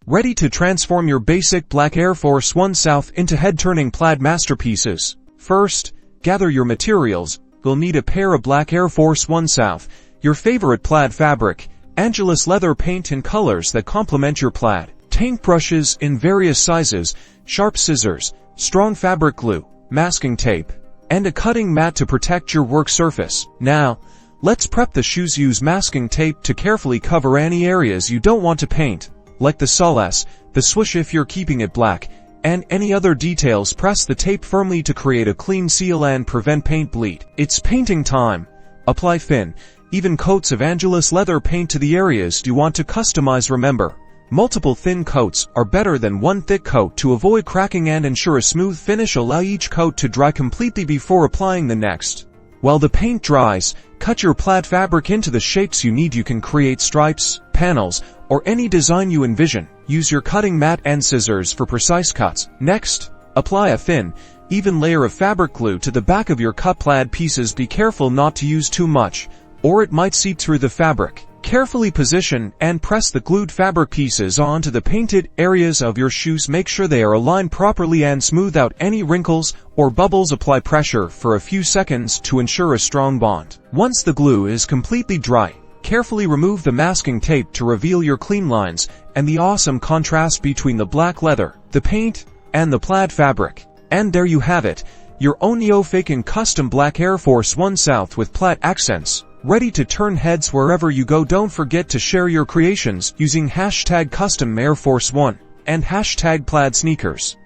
Ready to transform your basic black Air Force One South into head-turning plaid masterpieces? First, gather your materials. You'll need a pair of black Air Force One South, your favorite plaid fabric, Angelus leather paint in colors that complement your plaid, paintbrushes in various sizes, sharp scissors, strong fabric glue, masking tape, and a cutting mat to protect your work surface. Now, let's prep the shoes. Use masking tape to carefully cover any areas you don't want to paint, like the solace, the swoosh if you're keeping it black, and any other details. Press the tape firmly to create a clean seal and prevent paint bleed. It's painting time. Apply thin, even coats of Angelus leather paint to the areas you want to customize. Remember, multiple thin coats are better than one thick coat to avoid cracking and ensure a smooth finish. Allow each coat to dry completely before applying the next. While the paint dries, cut your plaid fabric into the shapes you need. You can create stripes, panels, or any design you envision. Use your cutting mat and scissors for precise cuts. Next, apply a thin, even layer of fabric glue to the back of your cut plaid pieces. Be careful not to use too much, or it might seep through the fabric. Carefully position and press the glued fabric pieces onto the painted areas of your shoes. Make sure they are aligned properly and smooth out any wrinkles or bubbles. Apply pressure for a few seconds to ensure a strong bond. Once the glue is completely dry, carefully remove the masking tape to reveal your clean lines and the awesome contrast between the black leather, the paint, and the plaid fabric. And there you have it, your own neo-fake and custom black Air Force One South with plaid accents, ready to turn heads wherever you go. Don't forget to share your creations using hashtag custom Air Force One and hashtag plaid sneakers.